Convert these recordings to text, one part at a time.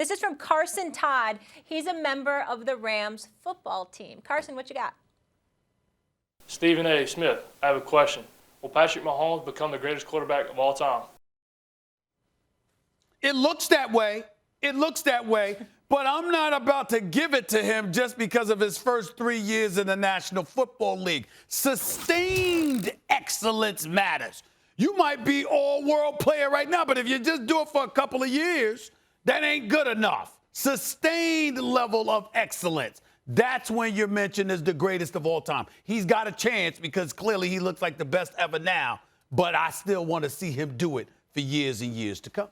This is from Carson Todd. He's a member of the Rams football team. Carson, what you got? Stephen A. Smith, I have a question. Will Patrick Mahomes become the greatest quarterback of all time? It looks that way. It looks that way. But I'm not about to give it to him just because of his first 3 years in the National Football League. Sustained excellence matters. You might be all-world player right now, but if you just do it for a couple of years, that ain't good enough. Sustained level of excellence. That's when you're mentioned as the greatest of all time. He's got a chance because clearly he looks like the best ever now, but I still want to see him do it for years and years to come.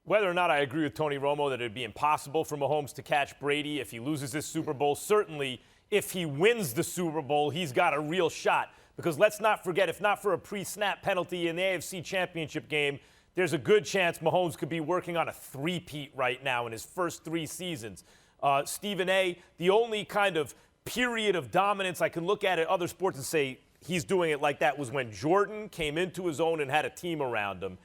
Whether or not I agree with Tony Romo that it would be impossible for Mahomes to catch Brady if he loses this Super Bowl, certainly if he wins the Super Bowl, he's got a real shot. Because let's not forget, if not for a pre-snap penalty in the AFC Championship game, there's a good chance Mahomes could be working on a three-peat right now in his first 3 seasons. Stephen A., the only kind of period of dominance I can look at other sports and say he's doing it like that was when Jordan came into his own and had a team around him.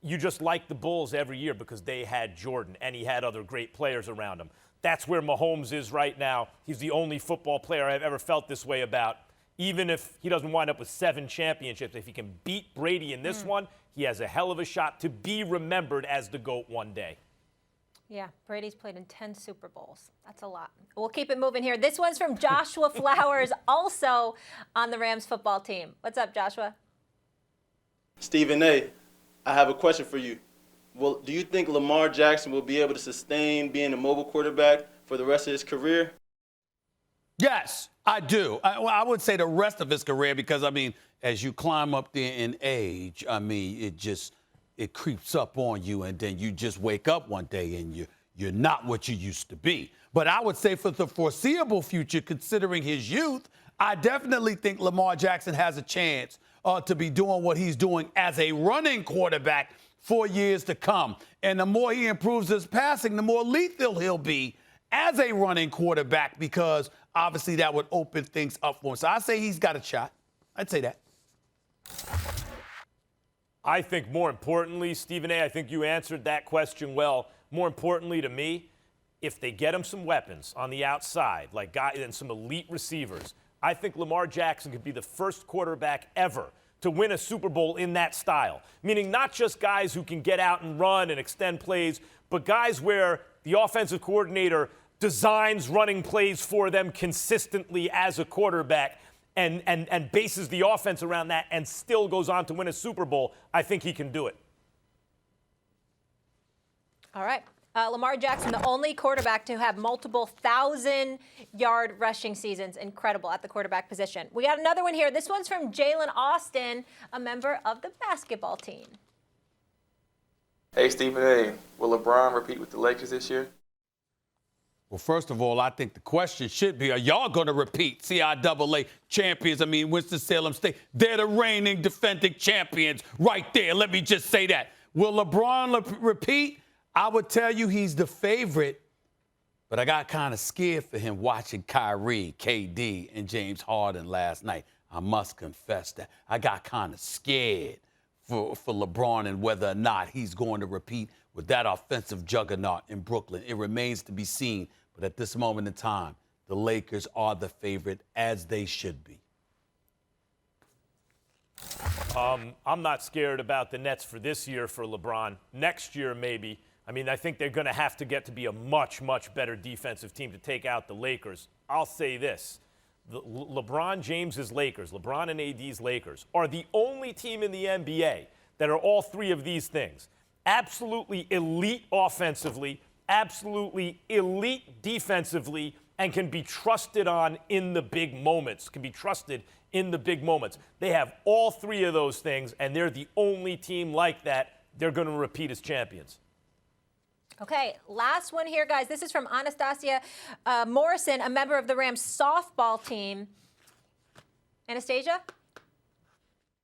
You just like the Bulls every year because they had Jordan and he had other great players around him. That's where Mahomes is right now. He's the only football player I've ever felt this way about. Even if he doesn't wind up with 7 championships, if he can beat Brady in this one, he has a hell of a shot to be remembered as the GOAT one day. Yeah, Brady's played in 10 Super Bowls. That's a lot. We'll keep it moving here. This one's from Joshua Flowers, also on the Rams football team. What's up, Joshua? Stephen A., I have a question for you. Well, do you think Lamar Jackson will be able to sustain being a mobile quarterback for the rest of his career? Yes, I do. I would say the rest of his career because, I mean, as you climb up there in age, I mean, it creeps up on you, and then you just wake up one day and you're not what you used to be. But I would say for the foreseeable future, considering his youth, I definitely think Lamar Jackson has a chance to be doing what he's doing as a running quarterback for years to come. And the more he improves his passing, the more lethal he'll be as a running quarterback because obviously that would open things up for him. So I say he's got a shot. I'd say that. I think more importantly, Stephen A., I think you answered that question well. More importantly to me, if they get him some weapons on the outside, like guys and some elite receivers, I think Lamar Jackson could be the first quarterback ever to win a Super Bowl in that style. Meaning not just guys who can get out and run and extend plays, but guys where the offensive coordinator designs running plays for them consistently as a quarterback and bases the offense around that and still goes on to win a Super Bowl. I think he can do it. All right. Lamar Jackson, the only quarterback to have multiple 1,000-yard rushing seasons. Incredible at the quarterback position. We got another one here. This one's from Jalen Austin, a member of the basketball team. Hey, Stephen A., will LeBron repeat with the Lakers this year? Well, first of all, I think the question should be, are y'all going to repeat CIAA champions? I mean, Winston-Salem State, they're the reigning defending champions right there. Let me just say that. Will LeBron repeat? I would tell you he's the favorite, but I got kind of scared for him watching Kyrie, KD, and James Harden last night. I must confess that. I got kind of scared for LeBron and whether or not he's going to repeat with that offensive juggernaut in Brooklyn. It remains to be seen, but at this moment in time, the Lakers are the favorite, as they should be. I'm not scared about the Nets for this year for LeBron. Next year, maybe. I mean, I think they're going to have to get to be a much, much better defensive team to take out the Lakers. I'll say this. LeBron James's Lakers, LeBron and AD's Lakers, are the only team in the NBA that are all 3 of these things. Absolutely elite offensively, absolutely elite defensively, and can be trusted on in the big moments, They have all 3 of those things, and they're the only team like that. They're going to repeat as champions. Okay, last one here, guys. This is from Anastasia Morrison, a member of the Rams softball team. Anastasia?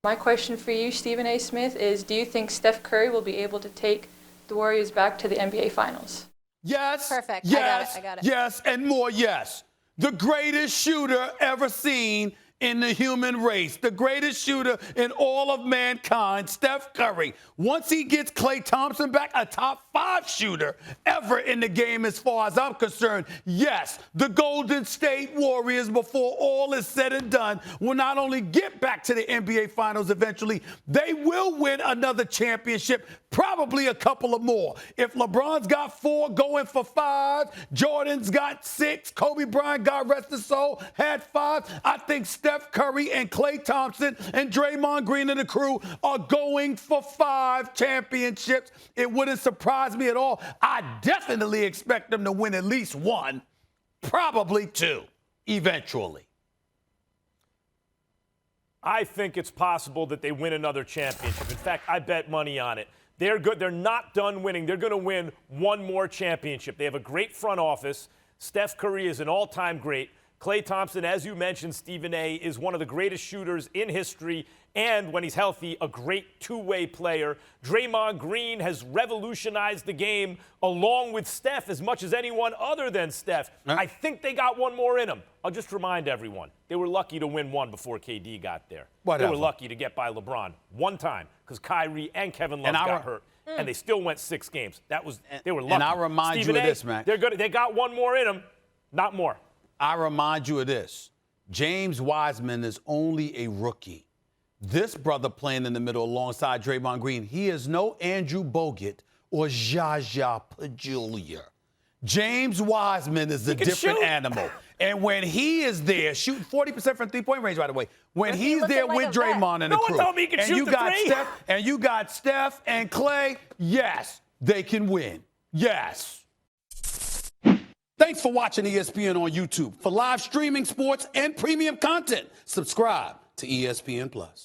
My question for you, Stephen A. Smith, is do you think Steph Curry will be able to take the Warriors back to the NBA Finals? Yes. Perfect. Yes. I got it. Yes, and more yes. The greatest shooter ever seen in the human race, the greatest shooter in all of mankind, Steph Curry. Once he gets Klay Thompson back, a top 5 shooter ever in the game as far as I'm concerned, yes, the Golden State Warriors, before all is said and done, will not only get back to the NBA Finals eventually, they will win another championship, probably a couple of more. If LeBron's got 4, going for 5, Jordan's got 6, Kobe Bryant, God rest his soul, had 5, I think Steph Curry and Klay Thompson and Draymond Green and the crew are going for 5 championships. It wouldn't surprise me at all. I definitely expect them to win at least 1, probably 2, eventually. I think it's possible that they win another championship. In fact, I bet money on it. They're good. They're not done winning. They're going to win 1 more championship. They have a great front office. Steph Curry is an all-time great. Klay Thompson, as you mentioned, Stephen A., is one of the greatest shooters in history, and when he's healthy, a great two-way player. Draymond Green has revolutionized the game along with Steph as much as anyone other than Steph. I think they got 1 more in them. I'll just remind everyone, they were lucky to win 1 before KD got there. Whatever. They were lucky to get by LeBron 1 time because Kyrie and Kevin Love got hurt. And they still went 6 games. They were lucky. And I remind you of this, man. They got 1 more in them, not more. I remind you of this. James Wiseman is only a rookie. This brother playing in the middle alongside Draymond Green, he is no Andrew Bogut or Zsa Pachulia. James Wiseman is a different animal. And when he is there, shooting 40% from three-point range, by the way, when he's there with Draymond and the crew, told me he could shoot the three. and you got Steph and Klay, yes, they can win. Yes. Thanks for watching ESPN on YouTube. For live streaming, sports, and premium content, subscribe to ESPN+.